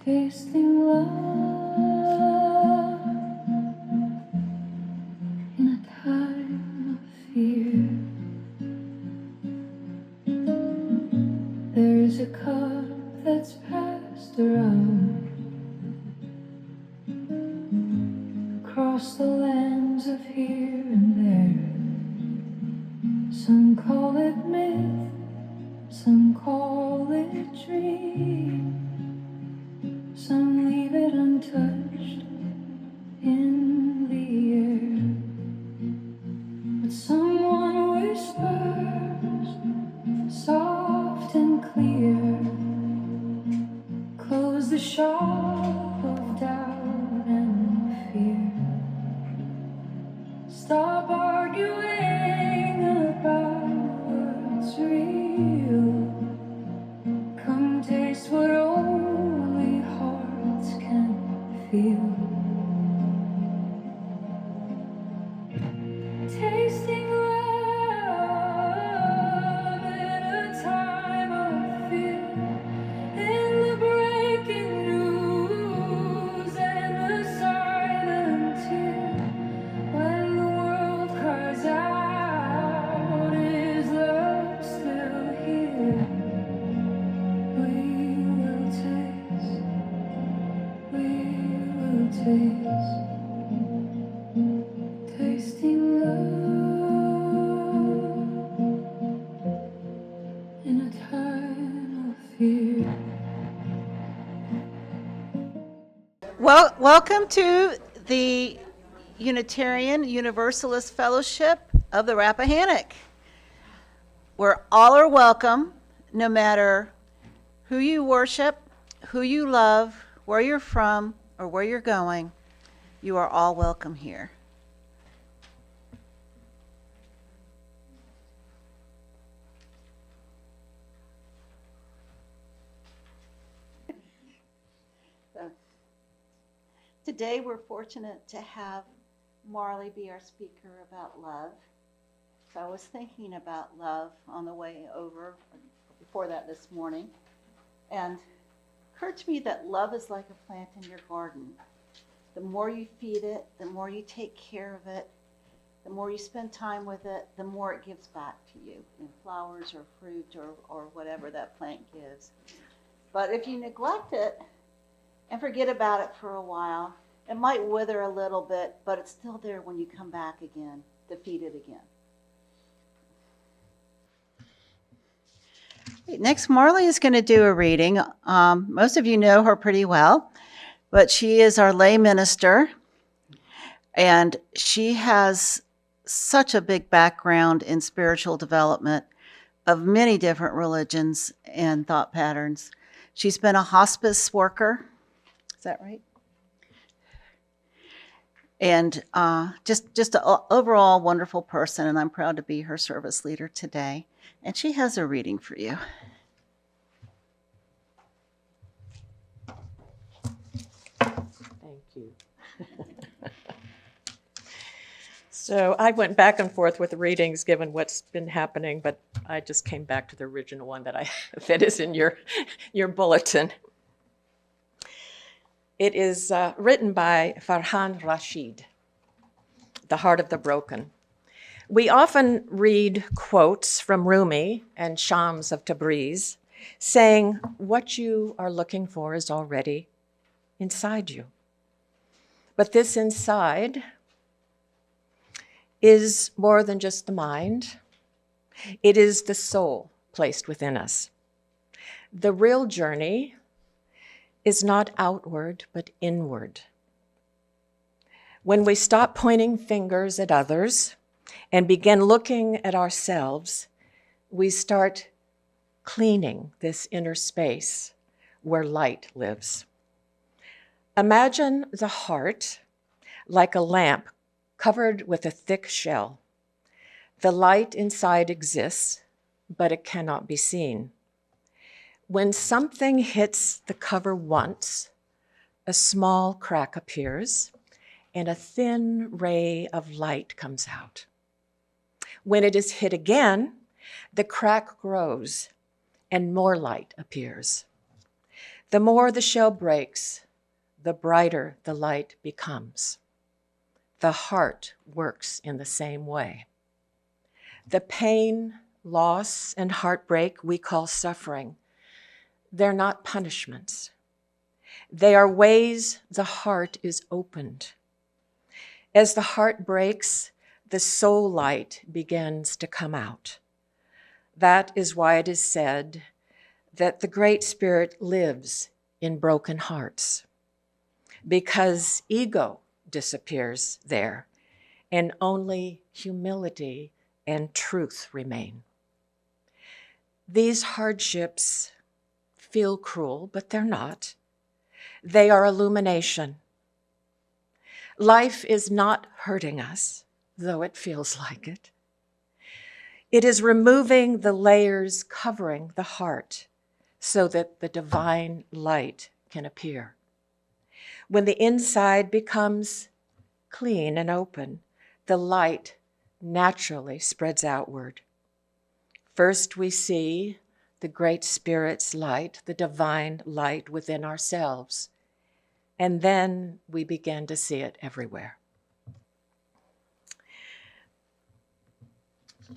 Tasting love in a time of fear. There's a cup that's passed around across the lands of here and there. Some call it myth, some call it dream, some leave it untouched in the air. But someone whispers, soft and clear, close the shop of doubt and fear. Stop arguing about what's real. Come taste what only hearts can feel. Tasting love in a time of fear, in the breaking news and the silent tear. When the world cries out, is love still here? We will taste, tasting love in a time of fear. Well, welcome to the Unitarian Universalist Fellowship of the Rappahannock, where all are welcome, no matter who you worship, who you love, where you're from, or where you're going. You are all welcome here. Today we're fortunate to have Marlie be our speaker about love. So I was thinking about love on the way over, before that this morning, and it occurred to me that love is like a plant in your garden. The more you feed it, the more you take care of it, the more you spend time with it, the more it gives back to you in flowers or fruit or whatever that plant gives. But if you neglect it and forget about it for a while, it might wither a little bit, but it's still there when you come back again to feed it again. Next, Marlie is going to do a reading. Most of you know her pretty well, but she is our lay minister, and she has such a big background in spiritual development of many different religions and thought patterns. She's been a hospice worker. Is that right? And just an overall wonderful person, and I'm proud to be her service leader today. And she has a reading for you. Thank you. So I went back and forth with the readings given what's been happening, but I just came back to the original one that is in your bulletin. It is written by Farhan Rashid, The Heart of the Broken. We often read quotes from Rumi and Shams of Tabriz saying, what you are looking for is already inside you. But this inside is more than just the mind. It is the soul placed within us. The real journey is not outward, but inward. When we stop pointing fingers at others and begin looking at ourselves, we start cleaning this inner space where light lives. Imagine the heart like a lamp covered with a thick shell. The light inside exists, but it cannot be seen. When something hits the cover once, a small crack appears and a thin ray of light comes out. When it is hit again, the crack grows and more light appears. The more the shell breaks, the brighter the light becomes. The heart works in the same way. The pain, loss, and heartbreak we call suffering, they're not punishments. They are ways the heart is opened. As the heart breaks, the soul light begins to come out. That is why it is said that the Great Spirit lives in broken hearts, because ego disappears there, and only humility and truth remain. These hardships feel cruel, but they're not. They are illumination. Life is not hurting us, though it feels like it. It is removing the layers covering the heart so that the divine light can appear. When the inside becomes clean and open, the light naturally spreads outward. First, we see the Great Spirit's light, the divine light within ourselves, and then we begin to see it everywhere.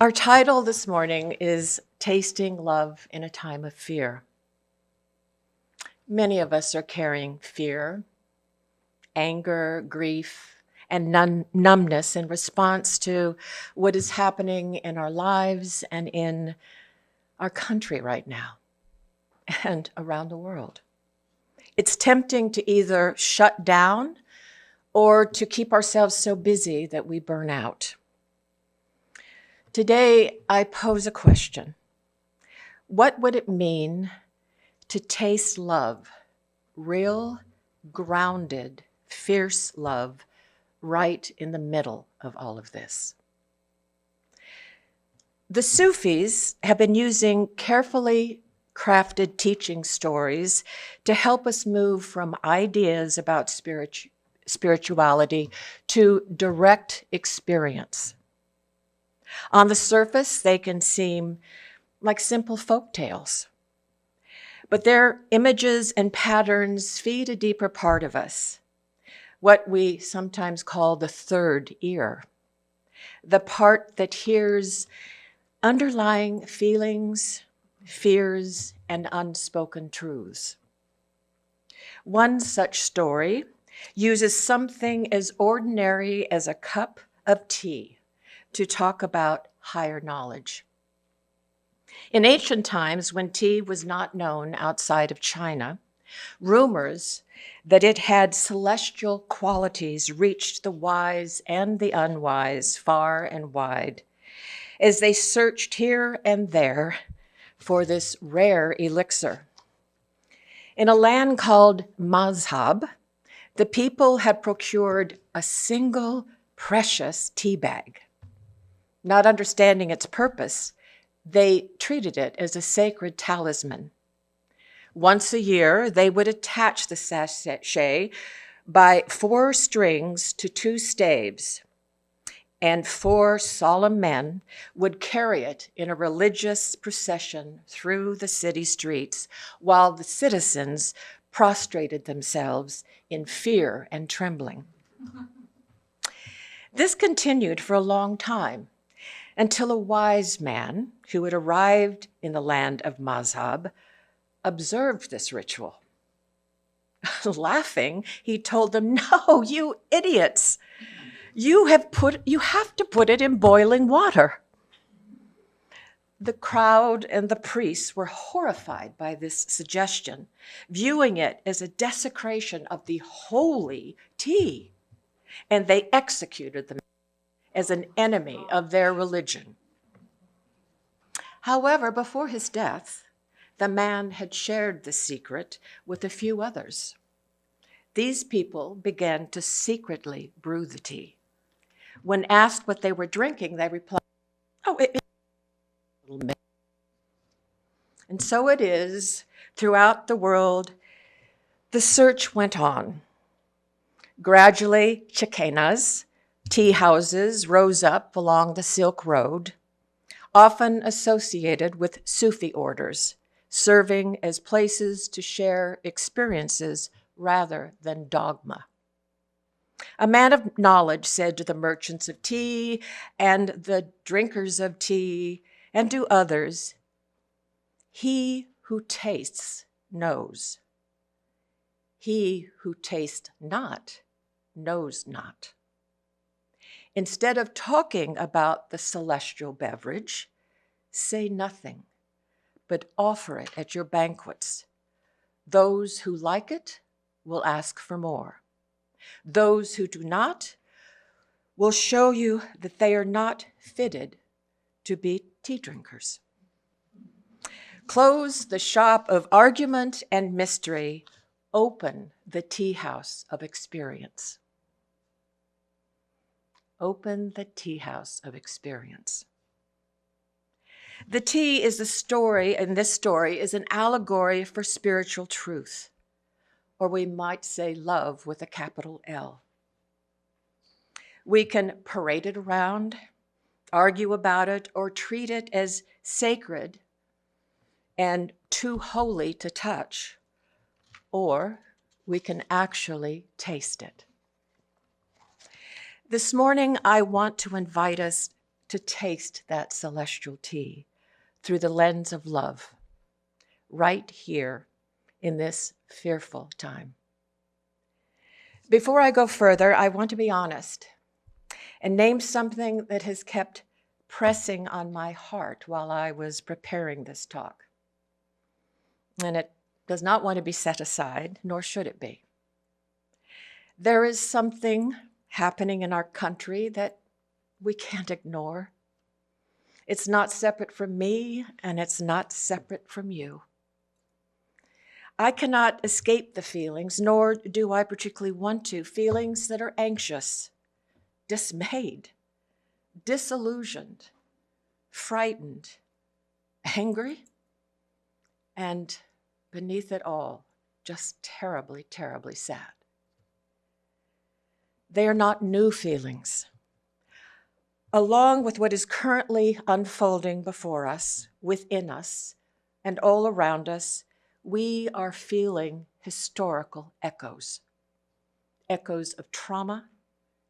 Our title this morning is Tasting Love in a Time of Fear. Many of us are carrying fear, anger, grief, and numbness in response to what is happening in our lives and in our country right now and around the world. It's tempting to either shut down or to keep ourselves so busy that we burn out. Today, I pose a question. What would it mean to taste love, real, grounded, fierce love, right in the middle of all of this? The Sufis have been using carefully crafted teaching stories to help us move from ideas about spirituality to direct experience. On the surface, they can seem like simple folk tales, but their images and patterns feed a deeper part of us, what we sometimes call the third ear, the part that hears underlying feelings, fears, and unspoken truths. One such story uses something as ordinary as a cup of tea to talk about higher knowledge. In ancient times, when tea was not known outside of China, rumors that it had celestial qualities reached the wise and the unwise far and wide as they searched here and there for this rare elixir. In a land called Mazhab, the people had procured a single precious tea bag. Not understanding its purpose, they treated it as a sacred talisman. Once a year, they would attach the sachet by 4 strings to 2 staves, and 4 solemn men would carry it in a religious procession through the city streets while the citizens prostrated themselves in fear and trembling. This continued for a long time, until a wise man who had arrived in the land of Mazhab observed this ritual. Laughing, he told them, "No, you idiots, you have to put it in boiling water." The crowd and the priests were horrified by this suggestion, viewing it as a desecration of the holy tea, and they executed the man as an enemy of their religion. However, before his death, the man had shared the secret with a few others. These people began to secretly brew the tea. When asked what they were drinking, they replied, "Oh, it's a little bit." And so it is throughout the world. The search went on. Gradually, chicanas, tea houses, rose up along the Silk Road, often associated with Sufi orders, serving as places to share experiences rather than dogma. A man of knowledge said to the merchants of tea and the drinkers of tea and to others, "He who tastes knows. He who tastes not knows not." Instead of talking about the celestial beverage, say nothing, but offer it at your banquets. Those who like it will ask for more. Those who do not will show you that they are not fitted to be tea drinkers. Close the shop of argument and mystery. Open the tea house of experience. Open the tea house of experience. The tea is the story, and this story is an allegory for spiritual truth, or we might say love with a capital L. We can parade it around, argue about it, or treat it as sacred and too holy to touch, or we can actually taste it. This morning, I want to invite us to taste that celestial tea through the lens of love, right here in this fearful time. Before I go further, I want to be honest and name something that has kept pressing on my heart while I was preparing this talk. And it does not want to be set aside, nor should it be. There is something happening in our country that we can't ignore. It's not separate from me, and it's not separate from you. I cannot escape the feelings, nor do I particularly want to, feelings that are anxious, dismayed, disillusioned, frightened, angry, and beneath it all, just terribly, terribly sad. They are not new feelings. Along with what is currently unfolding before us, within us, and all around us, we are feeling historical echoes. Echoes of trauma,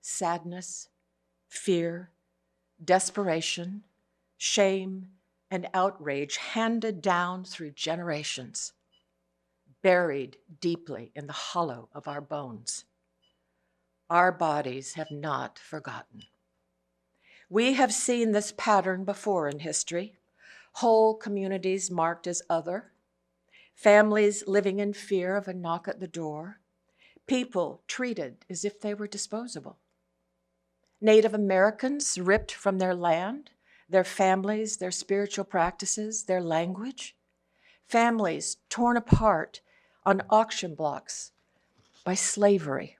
sadness, fear, desperation, shame, and outrage handed down through generations, buried deeply in the hollow of our bones. Our bodies have not forgotten. We have seen this pattern before in history. Whole communities marked as other, families living in fear of a knock at the door, people treated as if they were disposable. Native Americans ripped from their land, their families, their spiritual practices, their language. Families torn apart on auction blocks by slavery.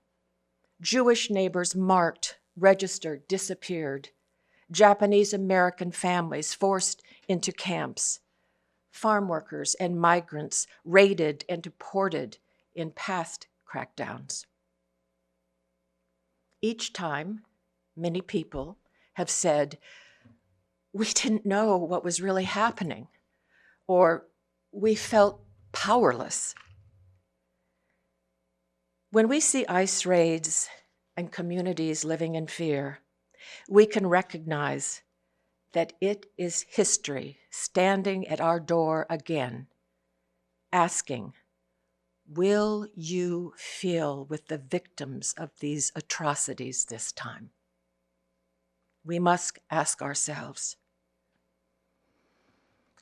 Jewish neighbors marked, registered, disappeared. Japanese American families forced into camps. Farm workers and migrants raided and deported in past crackdowns. Each time, many people have said, "We didn't know what was really happening," or "We felt powerless." When we see ICE raids and communities living in fear, we can recognize that it is history standing at our door again, asking, will you feel with the victims of these atrocities this time? We must ask ourselves,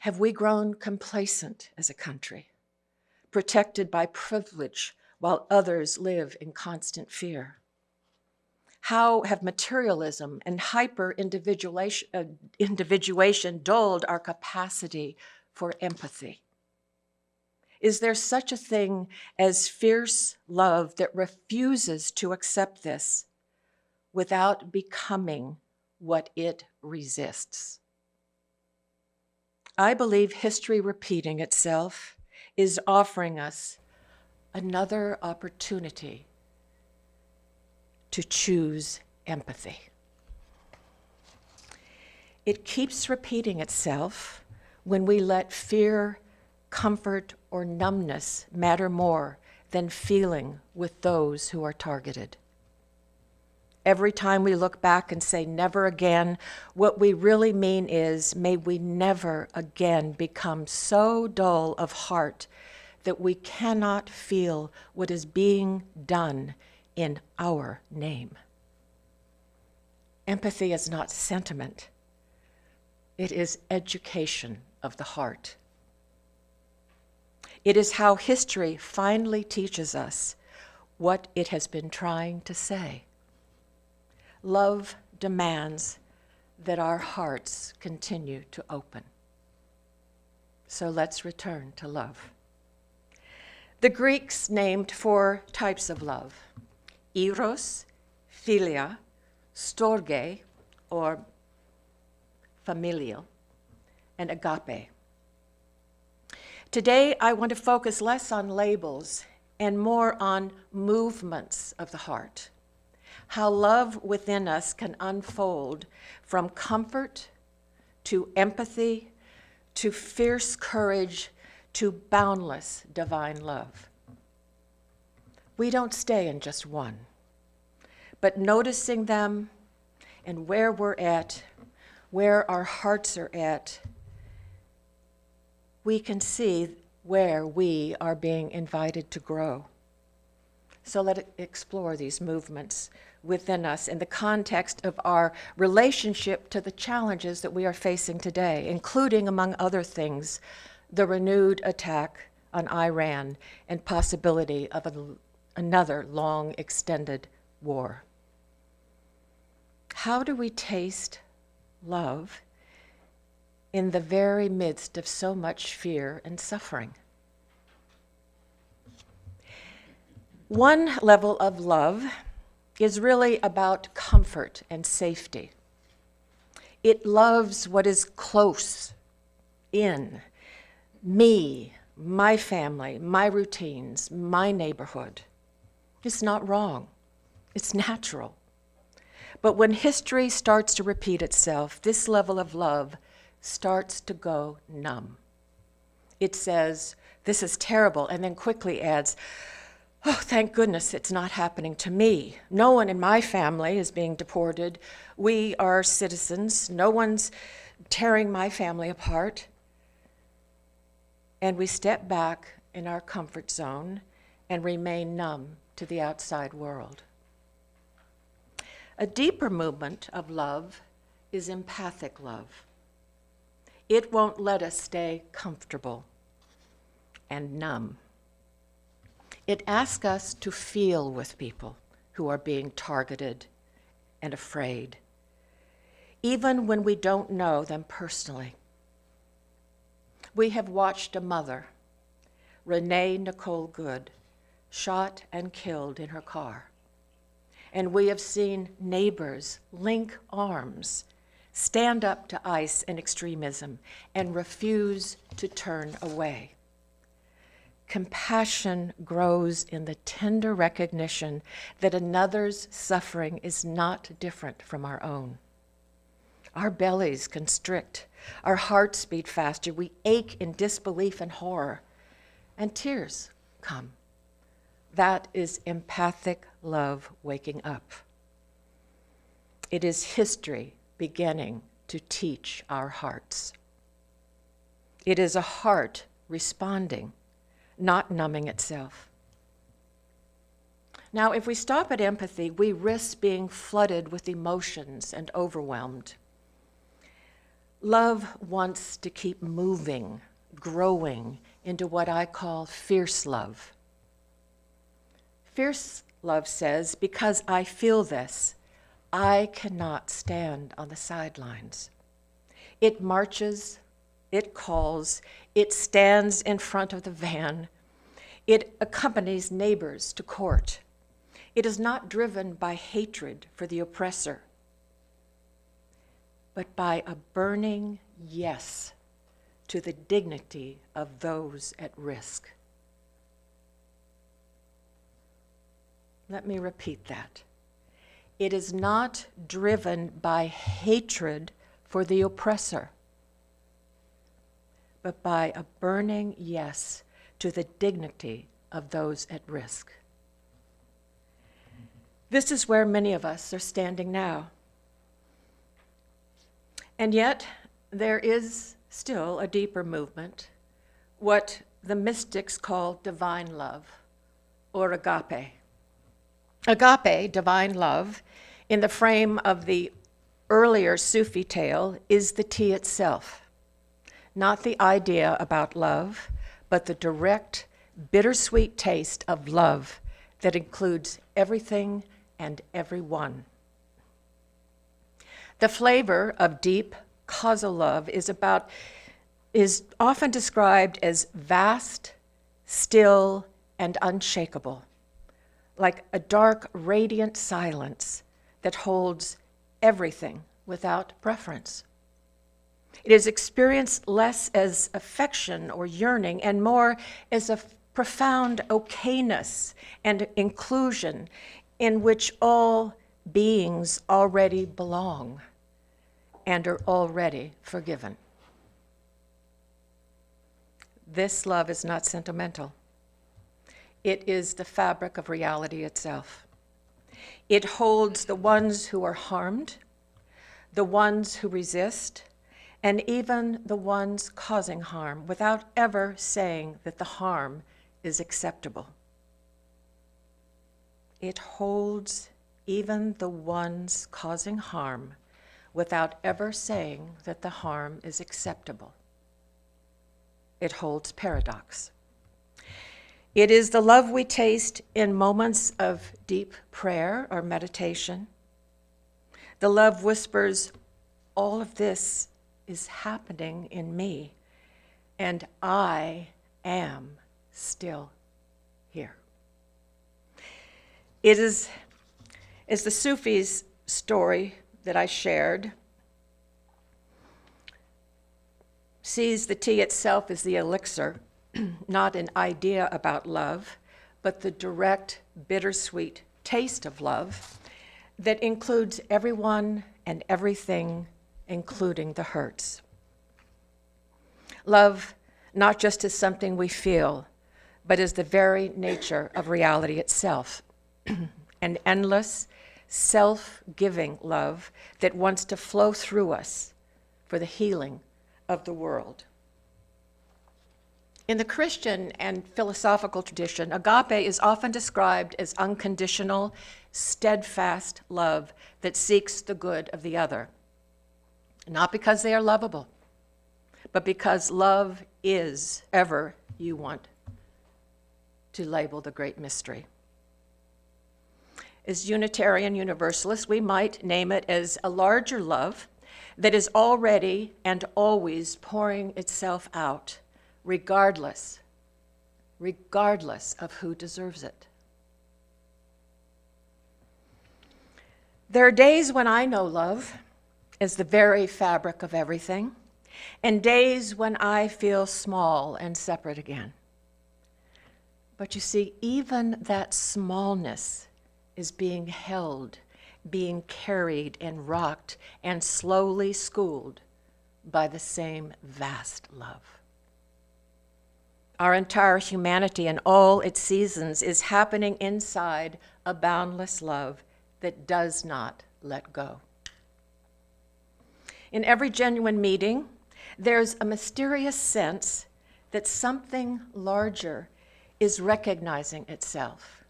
have we grown complacent as a country, protected by privilege while others live in constant fear? How have materialism and hyper-individuation dulled our capacity for empathy? Is there such a thing as fierce love that refuses to accept this without becoming what it resists? I believe history repeating itself is offering us another opportunity to choose empathy. It keeps repeating itself when we let fear comfort, or numbness matter more than feeling with those who are targeted. Every time we look back and say never again, what we really mean is, may we never again become so dull of heart that we cannot feel what is being done in our name. Empathy is not sentiment. It is education of the heart. It is how history finally teaches us what it has been trying to say. Love demands that our hearts continue to open. So let's return to love. The Greeks named 4 types of love: eros, philia, storge, or familial, and agape. Today, I want to focus less on labels and more on movements of the heart. How love within us can unfold from comfort to empathy to fierce courage to boundless divine love. We don't stay in just one, but noticing them and where we're at, where our hearts are at, we can see where we are being invited to grow. So let's explore these movements within us in the context of our relationship to the challenges that we are facing today, including, among other things, the renewed attack on Iran and possibility of another long extended war. How do we taste love in the very midst of so much fear and suffering? One level of love is really about comfort and safety. It loves what is close in me, my family, my routines, my neighborhood. It's not wrong. It's natural. But when history starts to repeat itself, this level of love starts to go numb. It says, this is terrible, and then quickly adds, oh, thank goodness it's not happening to me. No one in my family is being deported. We are citizens. No one's tearing my family apart. And we step back in our comfort zone and remain numb to the outside world. A deeper movement of love is empathic love. It won't let us stay comfortable and numb. It asks us to feel with people who are being targeted and afraid, even when we don't know them personally. We have watched a mother, Renee Nicole Good, shot and killed in her car. And we have seen neighbors link arms, stand up to ICE and extremism, and refuse to turn away. Compassion grows in the tender recognition that another's suffering is not different from our own. Our bellies constrict, our hearts beat faster, we ache in disbelief and horror, and tears come. That is empathic love waking up. It is history beginning to teach our hearts. It is a heart responding, not numbing itself. Now, if we stop at empathy, we risk being flooded with emotions and overwhelmed. Love wants to keep moving, growing into what I call fierce love. Fierce love says, because I feel this, I cannot stand on the sidelines. It marches, it calls, it stands in front of the van, it accompanies neighbors to court. It is not driven by hatred for the oppressor, but by a burning yes to the dignity of those at risk. Let me repeat that. It is not driven by hatred for the oppressor, but by a burning yes to the dignity of those at risk. This is where many of us are standing now. And yet, there is still a deeper movement, what the mystics call divine love, or agape. Agape, divine love, in the frame of the earlier Sufi tale, is the tea itself. Not the idea about love, but the direct, bittersweet taste of love that includes everything and everyone. The flavor of deep causal love is often described as vast, still, and unshakable, like a dark, radiant silence that holds everything without preference. It is experienced less as affection or yearning and more as a profound okayness and inclusion in which all beings already belong and are already forgiven. This love is not sentimental. It is the fabric of reality itself. It holds the ones who are harmed, the ones who resist, and even the ones causing harm without ever saying that the harm is acceptable. It holds even the ones causing harm without ever saying that the harm is acceptable. It holds paradox. It is the love we taste in moments of deep prayer or meditation. The love whispers, all of this is happening in me, and I am still here. It is the Sufi's story that I shared, sees the tea itself as the elixir, not an idea about love, but the direct, bittersweet taste of love that includes everyone and everything, including the hurts. Love, not just as something we feel, but as the very nature of reality itself. An endless, self-giving love that wants to flow through us for the healing of the world. In the Christian and philosophical tradition, agape is often described as unconditional, steadfast love that seeks the good of the other. Not because they are lovable, but because love is ever you want to label the great mystery. As Unitarian Universalists, we might name it as a larger love that is already and always pouring itself out, regardless of who deserves it. There are days when I know love is the very fabric of everything, and days when I feel small and separate again. But you see, even that smallness is being held, being carried and rocked and slowly schooled by the same vast love. Our entire humanity and all its seasons is happening inside a boundless love that does not let go. In every genuine meeting, there's a mysterious sense that something larger is recognizing itself.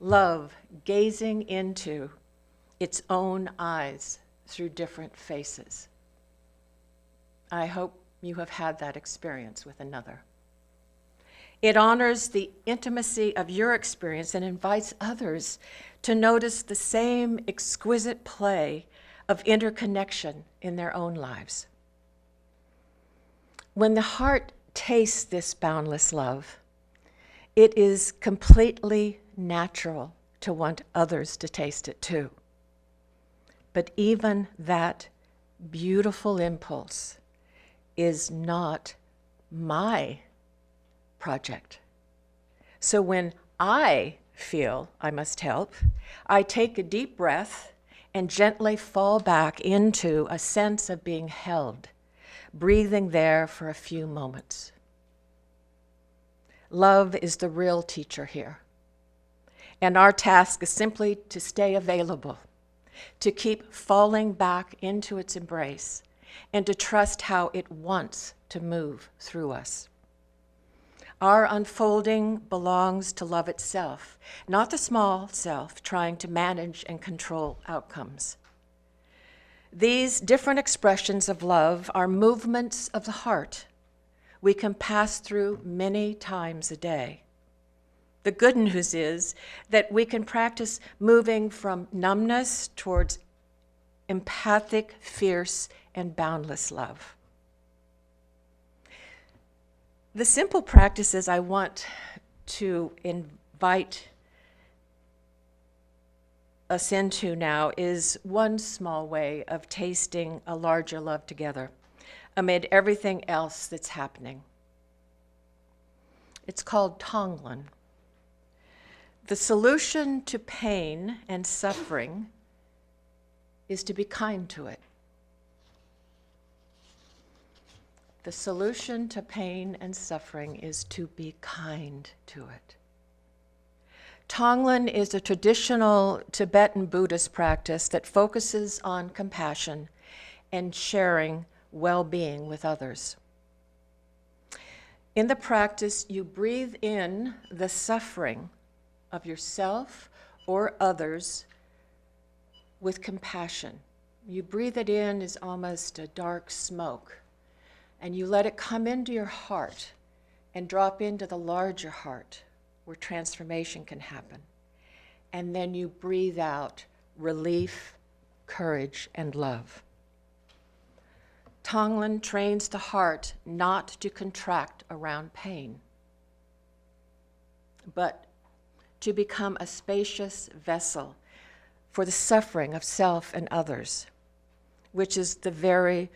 Love gazing into its own eyes through different faces. I hope you have had that experience with another. It honors the intimacy of your experience and invites others to notice the same exquisite play of interconnection in their own lives. When the heart tastes this boundless love, it is completely natural to want others to taste it too. But even that beautiful impulse is not my project. So when I feel I must help, I take a deep breath and gently fall back into a sense of being held breathing there for a few moments. Love is the real teacher here. And our task is simply to stay available, to keep falling back into its embrace, and to trust how it wants to move through us. Our unfolding belongs to love itself, not the small self trying to manage and control outcomes. These different expressions of love are movements of the heart we can pass through many times a day. The good news is that we can practice moving from numbness towards empathic, fierce, and boundless love. The simple practices I want to invite us into now is one small way of tasting a larger love together amid everything else that's happening. It's called Tonglen. The solution to pain and suffering is to be kind to it. The solution to pain and suffering is to be kind to it. Tonglen is a traditional Tibetan Buddhist practice that focuses on compassion and sharing well-being with others. In the practice, you breathe in the suffering of yourself or others with compassion. You breathe it in as almost a dark smoke, and you let it come into your heart and drop into the larger heart where transformation can happen. And then you breathe out relief, courage, and love. Tonglen trains the heart not to contract around pain, but to become a spacious vessel for the suffering of self and others, which is the very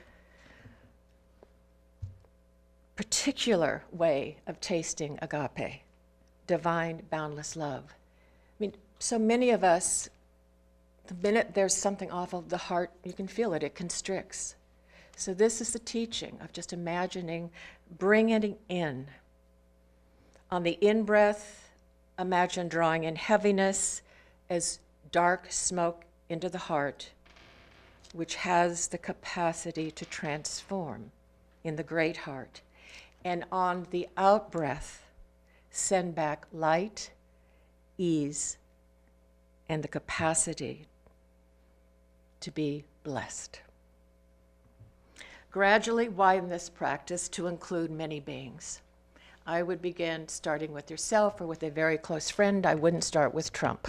particular way of tasting agape, divine, boundless love. I mean, so many of us, the minute there's something awful, the heart, you can feel it, it constricts. So this is the teaching of just imagining, bringing it in. On the in-breath, imagine drawing in heaviness as dark smoke into the heart, which has the capacity to transform in the great heart. And on the out-breath, send back light, ease, and the capacity to be blessed. Gradually widen this practice to include many beings. I would begin starting with yourself or with a very close friend. I wouldn't start with Trump.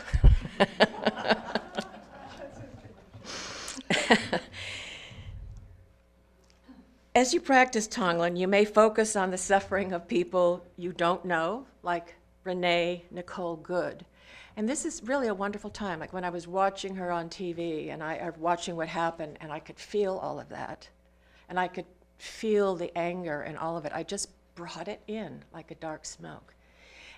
As you practice Tonglen, you may focus on the suffering of people you don't know, like Renee Nicole Good. And this is really a wonderful time. Like when I was watching her on TV and I was watching what happened, and I could feel all of that. And I could feel the anger and all of it. I just brought it in like a dark smoke.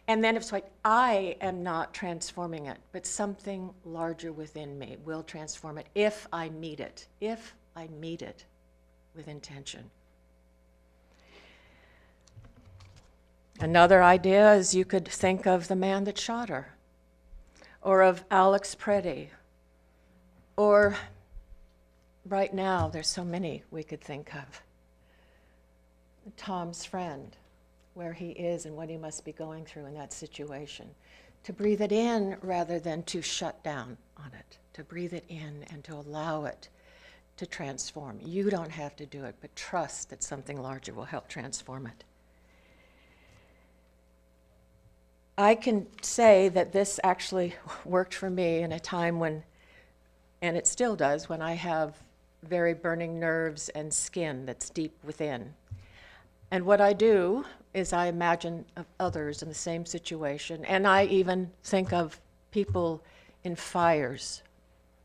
And then it's like, I am not transforming it, but something larger within me will transform it if I meet it, with intention. Another idea is you could think of the man that shot her, or of Alex Preddy, or right now, there's so many we could think of. Tom's friend, where he is and what he must be going through in that situation. To breathe it in rather than to shut down on it. To breathe it in and to allow it to transform. You don't have to do it, but trust that something larger will help transform it. I can say that this actually worked for me in a time when, and it still does, when I have very burning nerves and skin that's deep within. And what I do is I imagine of others in the same situation, and I even think of people in fires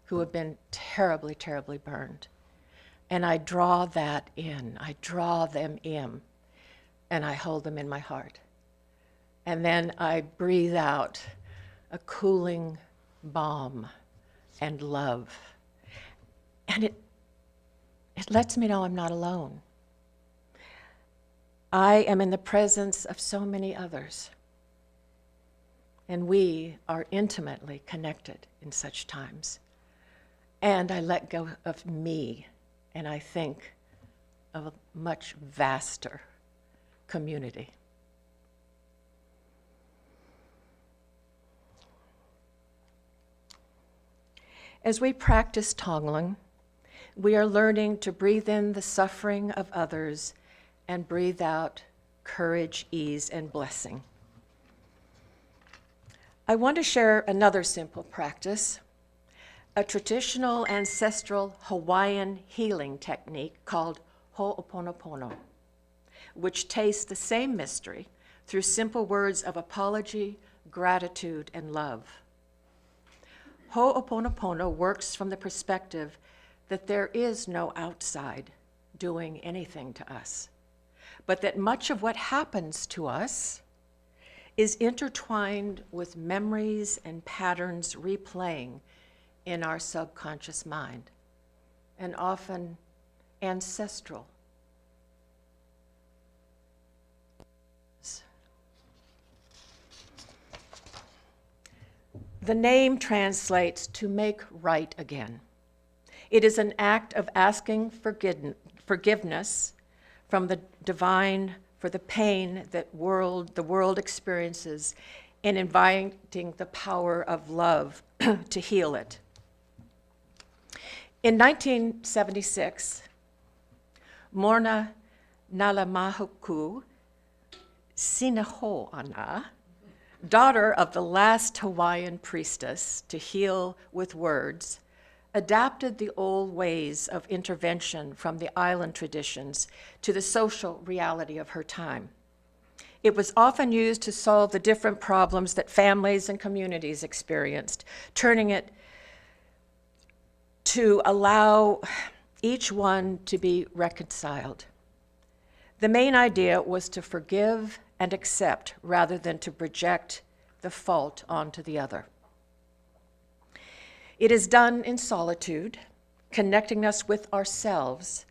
who have been terribly, terribly burned. And I draw that in, I draw them in, and I hold them in my heart. And then I breathe out a cooling balm and love. And it lets me know I'm not alone. I am in the presence of so many others, and we are intimately connected in such times. And I let go of me, and I think of a much vaster community. As we practice Tonglen, we are learning to breathe in the suffering of others and breathe out courage, ease, and blessing. I want to share another simple practice, a traditional ancestral Hawaiian healing technique called oponopono, which tastes the same mystery through simple words of apology, gratitude, and love. Ho'oponopono works from the perspective that there is no outside doing anything to us, but that much of what happens to us is intertwined with memories and patterns replaying in our subconscious mind, and often ancestral. The name translates to make right again. It is an act of asking forgiveness from the divine for the pain that the world experiences and inviting the power of love to heal it. In 1976, Morna Nalamahuku Sinaho'ana, daughter of the last Hawaiian priestess to heal with words, adapted the old ways of intervention from the island traditions to the social reality of her time. It was often used to solve the different problems that families and communities experienced, turning it to allow each one to be reconciled. The main idea was to forgive and accept rather than to project the fault onto the other. It is done in solitude, connecting us with ourselves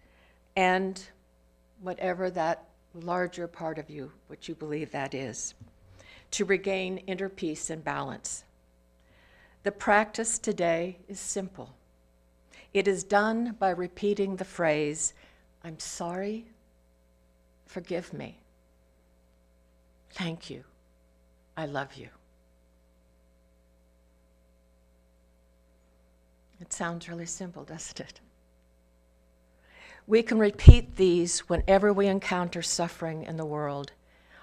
and whatever that larger part of you, what you believe that is, to regain inner peace and balance. The practice today is simple. It is done by repeating the phrase, "I'm sorry, forgive me. Thank you, I love you." It sounds really simple, doesn't it? We can repeat these whenever we encounter suffering in the world,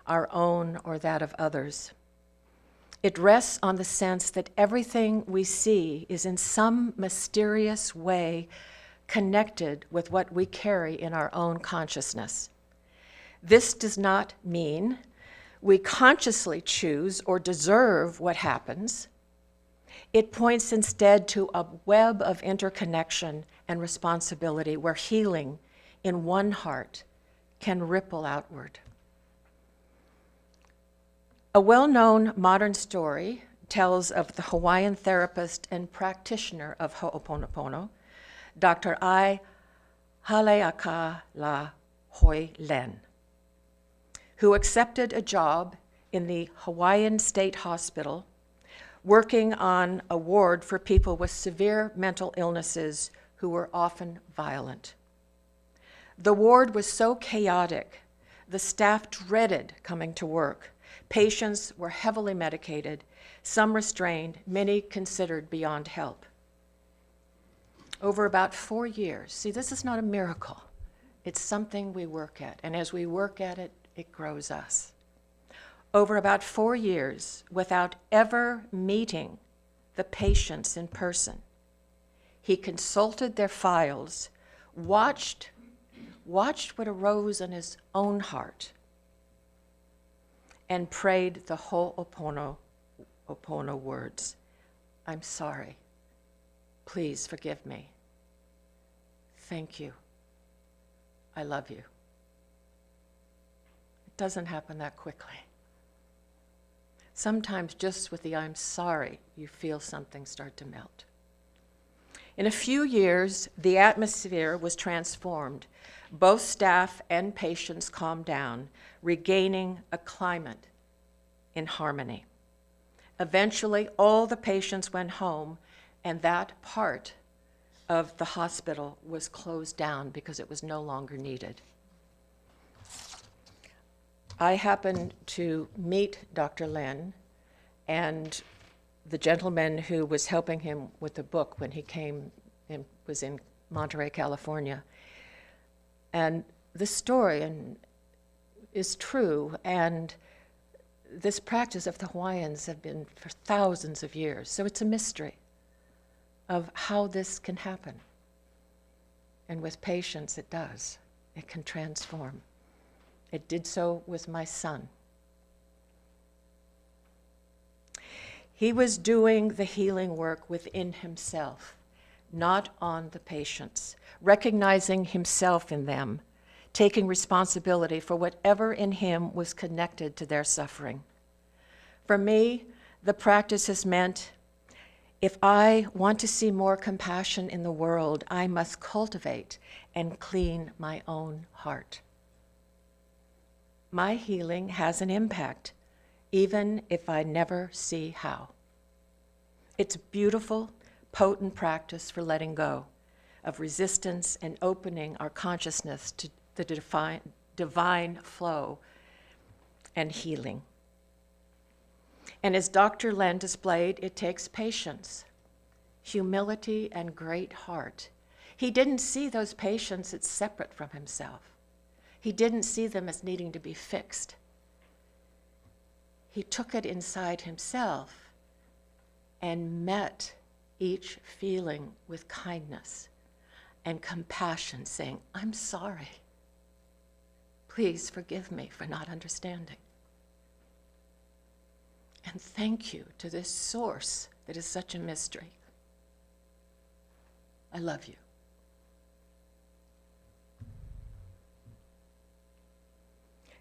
our own or that of others. It rests on the sense that everything we see is in some mysterious way connected with what we carry in our own consciousness. This does not mean we consciously choose or deserve what happens. It points instead to a web of interconnection and responsibility where healing in one heart can ripple outward. A well-known modern story tells of the Hawaiian therapist and practitioner of Ho'oponopono, Dr. I Haleaka La Hoi Len, who accepted a job in the Hawaiian State Hospital working on a ward for people with severe mental illnesses who were often violent. The ward was so chaotic, the staff dreaded coming to work. Patients were heavily medicated, some restrained, many considered beyond help. Over about 4 years, see, this is not a miracle. It's something we work at, and as we work at it, it grows us. Over about 4 years, without ever meeting the patients in person, he consulted their files, watched what arose in his own heart, and prayed the Ho'opono words. "I'm sorry. Please forgive me. Thank you. I love you." It doesn't happen that quickly. Sometimes just with the "I'm sorry," you feel something start to melt. In a few years, the atmosphere was transformed. Both staff and patients calmed down, regaining a climate in harmony. Eventually, all the patients went home, and that part of the hospital was closed down because it was no longer needed. I happened to meet Dr. Len and the gentleman who was helping him with the book when he came and was in Monterey, California. And the story is true, and this practice of the Hawaiians have been for thousands of years, so it's a mystery of how this can happen. And with patience, it does. It can transform. It did so with my son. He was doing the healing work within himself, not on the patients, recognizing himself in them, taking responsibility for whatever in him was connected to their suffering. For me, the practice has meant, if I want to see more compassion in the world, I must cultivate and clean my own heart. My healing has an impact, even if I never see how. It's a beautiful, potent practice for letting go of resistance and opening our consciousness to the divine flow and healing. And as Dr. Len displayed, it takes patience, humility, and great heart. He didn't see those patients as separate from himself. He didn't see them as needing to be fixed. He took it inside himself and met each feeling with kindness and compassion, saying, I'm sorry. Please forgive me for not understanding. And thank you to this source that is such a mystery. I love you.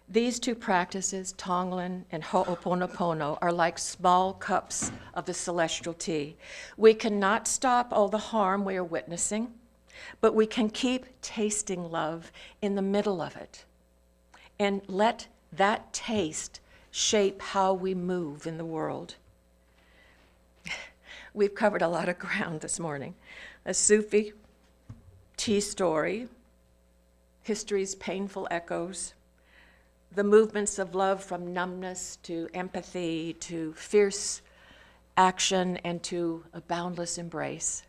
These two practices, Tonglen and Ho oponopono, are like small cups of the celestial tea. We cannot stop all the harm we are witnessing, but we can keep tasting love in the middle of it and let that taste shape how we move in the world. We've covered a lot of ground this morning. A Sufi tea story, history's painful echoes, the movements of love from numbness to empathy to fierce action and to a boundless embrace,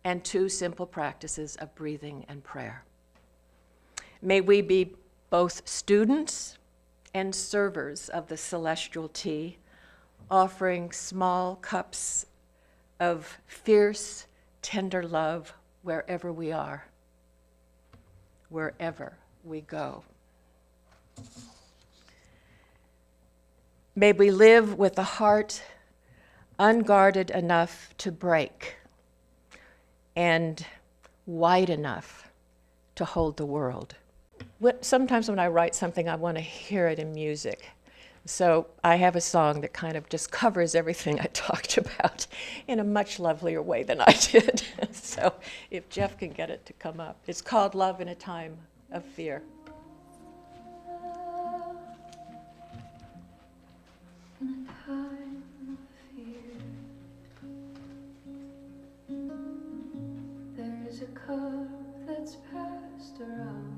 and two simple practices of breathing and prayer. May we be both students and servers of the celestial tea, offering small cups of fierce, tender love wherever we are, wherever we go. May we live with a heart unguarded enough to break and wide enough to hold the world. Sometimes when I write something, I want to hear it in music. So I have a song that kind of just covers everything I talked about in a much lovelier way than I did. So if Jeff can get it to come up. It's called Love in a Time of Fear. In a time of fear, there is a cup that's passed around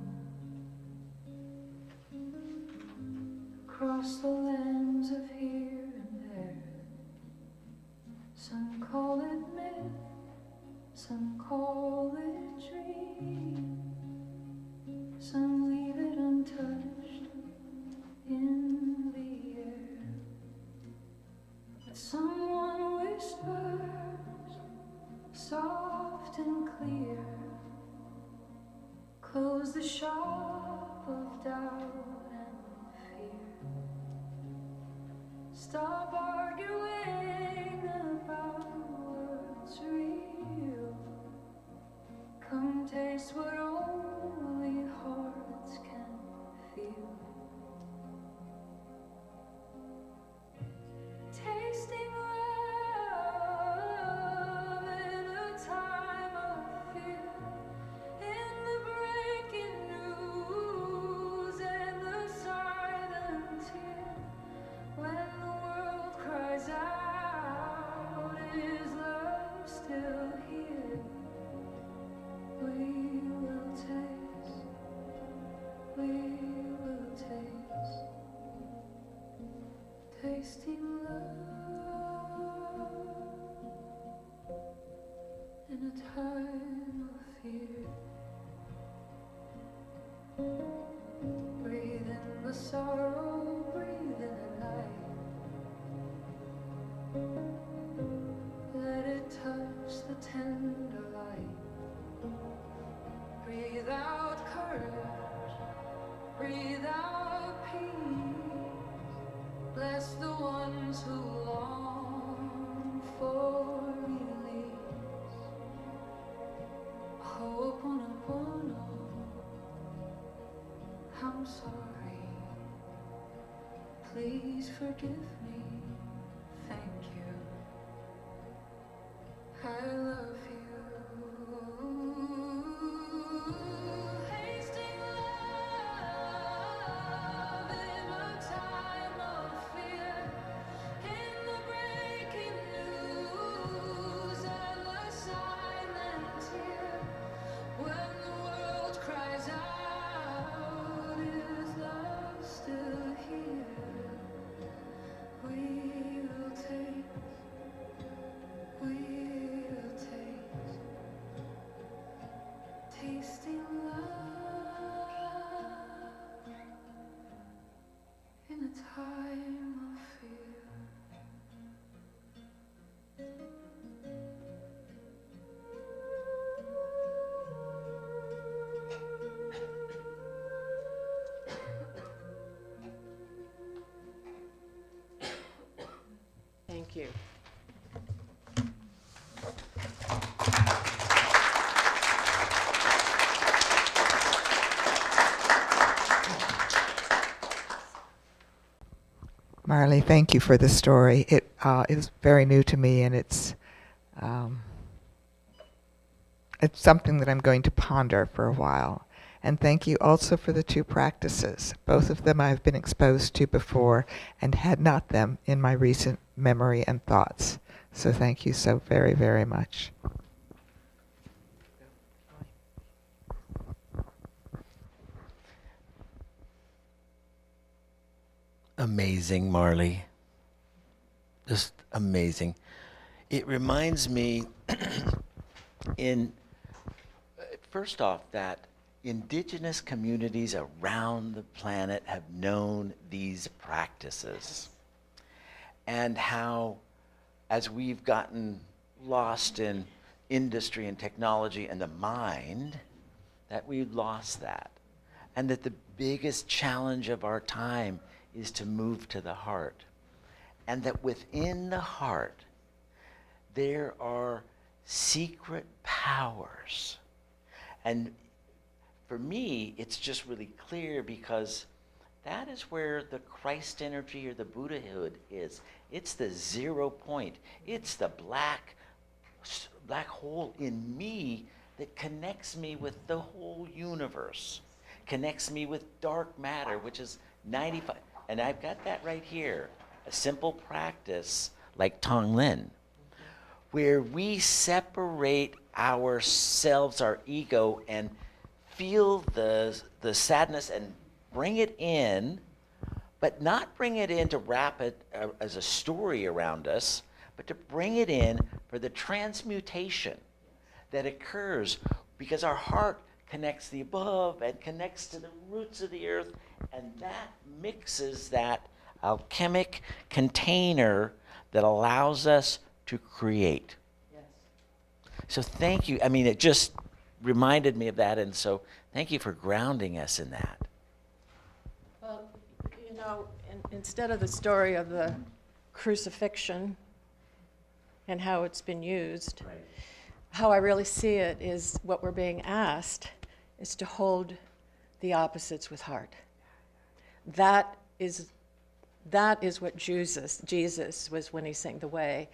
across the lands of here and there. Some call it myth, some call it dream, some leave it untouched in the air. But someone whispers, soft and clear, close the shop of doubt and fear. Stop arguing about what's real. Come taste what only hearts can feel. Tasting love in a time tasting love in a time of fear. Breathe in the sorrow, breathe in the night. Let it touch the tender light. Breathe out courage, breathe out peace. Bless the ones who long for release. Oponopono, I'm sorry. Please forgive me. Thank you. I love you. Tasting love in a time of fear, in the breaking news and the silent tear. When the world cries out, is love still here? We'll taste, tasting love in a time of fear. Thank you. Marlie, thank you for the story. It is very new to me, and it's something that I'm going to ponder for a while. And thank you also for the two practices. Both of them I've been exposed to before and had not them in my recent memory and thoughts. So thank you so very, very much. Amazing, Marlie. Just amazing. It reminds me, first off, that Indigenous communities around the planet have known these practices. And how, as we've gotten lost in industry and technology and the mind, that we've lost that. And that the biggest challenge of our time is to move to the heart. And that within the heart, there are secret powers. And for me, it's just really clear because that is where the Christ energy or the Buddhahood is. It's the 0 point. It's the black hole in me that connects me with the whole universe, connects me with dark matter, which is 95. And I've got that right here, a simple practice like Tonglen, where we separate ourselves, our ego, and feel the sadness and bring it in, but not bring it in to wrap it as a story around us, but to bring it in for the transmutation that occurs because our heart connects the above and connects to the roots of the earth, and that mixes that alchemic container that allows us to create. Yes. So thank you. I mean, it just reminded me of that, and so thank you for grounding us in that. Well, you know, instead of the story of the crucifixion and how it's been used, Right. how I really see it is what we're being asked is to hold the opposites with heart. That is what Jesus was when he sang the way.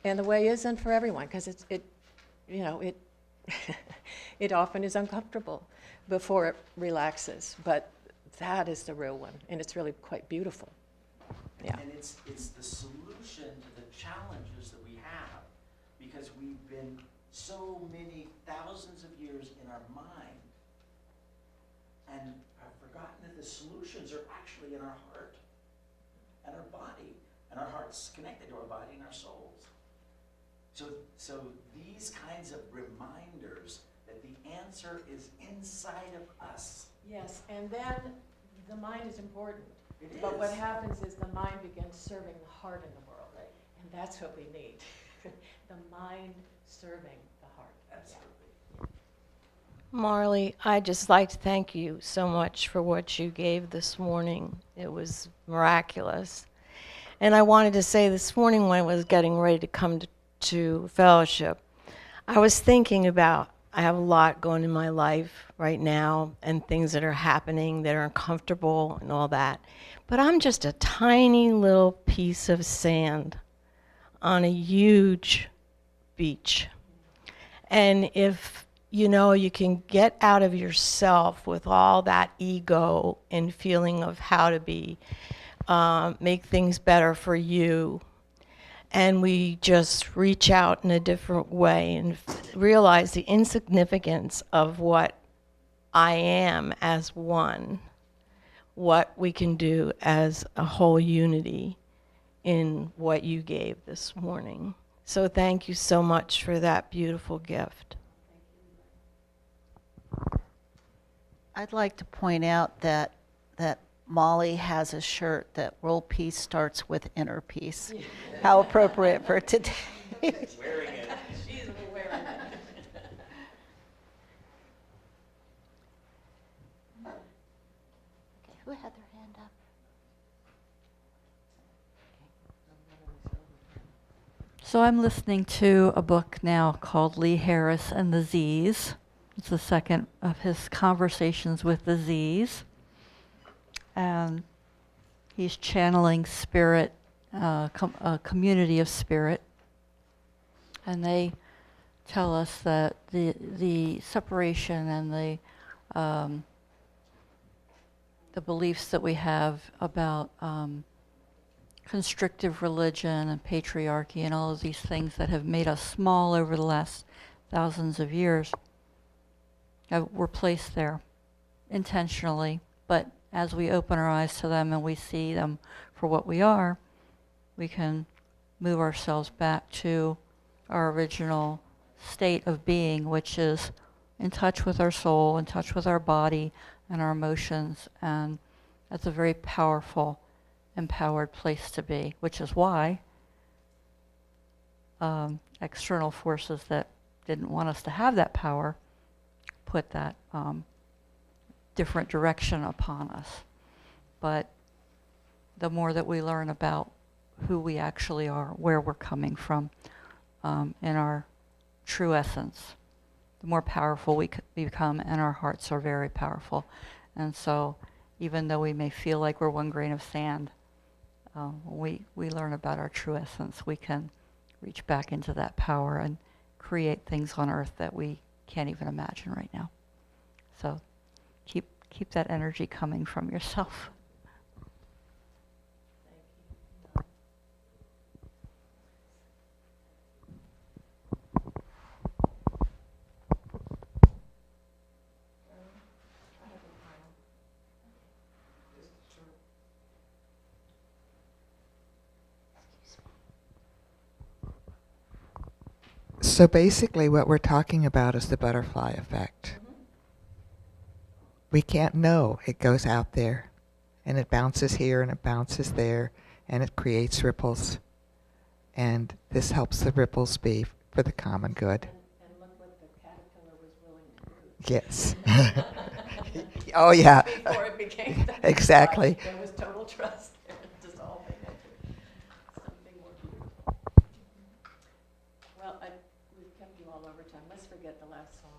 And the way isn't for everyone because it it often is uncomfortable before it relaxes. But that is the real one, and it's really quite beautiful. Yeah. And it's the solution to the challenges that we have because we've been so many thousands of years in our mind and have forgotten that the solutions are actually in our heart and our body. hearts connected to our body and our souls. So these kinds of reminders that the answer is inside of us. Yes, and then the mind is important. It But what is. happens is the mind begins serving the heart in the world, right? And that's what we need. The mind serving the heart. Absolutely. Marlie, I'd just like to thank you so much for what you gave this morning. It was miraculous. And I wanted to say this morning when I was getting ready to come to fellowship, I was thinking about, I have a lot going in my life right now and things that are happening that are uncomfortable and all that. But I'm just a tiny little piece of sand on a huge beach. And if you can get out of yourself with all that ego and feeling of how to be, make things better for you, and we just reach out in a different way and realize the insignificance of what I am as one, what we can do as a whole unity in what you gave this morning. So thank you so much for that beautiful gift. I'd like to point out that Molly has a shirt that world peace starts with inner peace. How appropriate for today. Wearing it. She's wearing it. Okay, who had their hand up? So I'm listening to a book now called Lee Harris and the Z's. It's the second of his conversations with the Z's. And he's channeling spirit, a community of spirit. And they tell us that the separation and the beliefs that we have about constrictive religion and patriarchy and all of these things that have made us small over the last thousands of years were placed there intentionally. But as we open our eyes to them and we see them for what we are, we can move ourselves back to our original state of being, which is in touch with our soul, in touch with our body and our emotions. And that's a very powerful, empowered place to be, which is why external forces that didn't want us to have that power put that different direction upon us. But the more that we learn about who we actually are, where we're coming from, in our true essence, the more powerful we become, and our hearts are very powerful. And so even though we may feel like we're one grain of sand, when we learn about our true essence, we can reach back into that power and create things on earth that we can't even imagine right now. So keep that energy coming from yourself. So basically what we're talking about is the butterfly effect. We can't know. It goes out there, and it bounces here, and it bounces there, and it creates ripples. And this helps the ripples be for the common good. And look what the caterpillar was willing to do. Yes. Oh, yeah. Before it became the Exactly. There was total trust there, dissolving into something more beautiful. Well, we've kept you all over time. Let's forget the last song.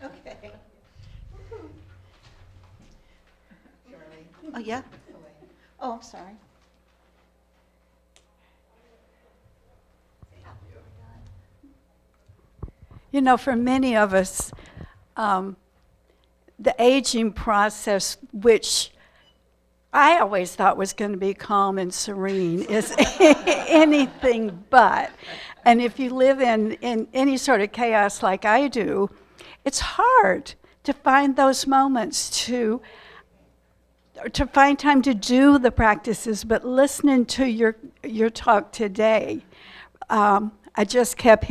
Okay. Oh, yeah? Oh, I'm sorry. You know, for many of us, the aging process, which I always thought was going to be calm and serene, is anything but. And if you live in any sort of chaos like I do, it's hard to find those moments to to find time to do the practices, but listening to your talk today, I just kept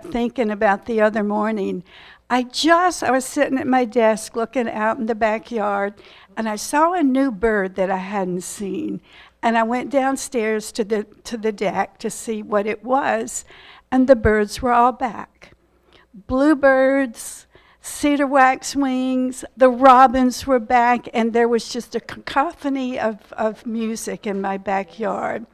thinking about the other morning. I was sitting at my desk looking out in the backyard, and I saw a new bird that I hadn't seen. And I went downstairs to the deck to see what it was, and the birds were all back. Bluebirds, cedar waxwings, the robins were back, and there was just a cacophony of music in my backyard.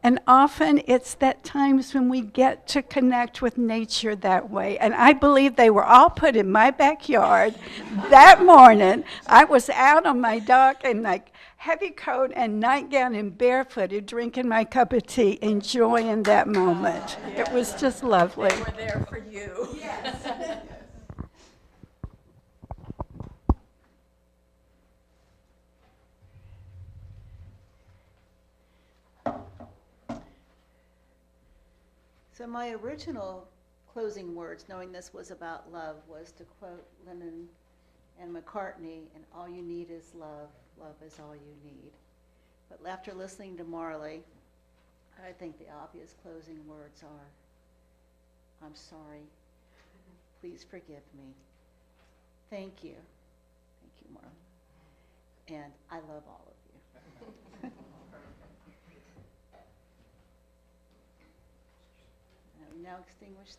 And often it's that times when we get to connect with nature that way. And I believe they were all put in my backyard that morning. I was out on my dock in like heavy coat and nightgown and barefooted, drinking my cup of tea, enjoying that moment. It was just lovely. They were there for you. Yes. So my original closing words, knowing this was about love, was to quote Lennon and McCartney, and all you need is love, love is all you need. But after listening to Marlie, I think the obvious closing words are, I'm sorry, please forgive me. Thank you. Thank you, Marlie. And I love all of you. Now extinguish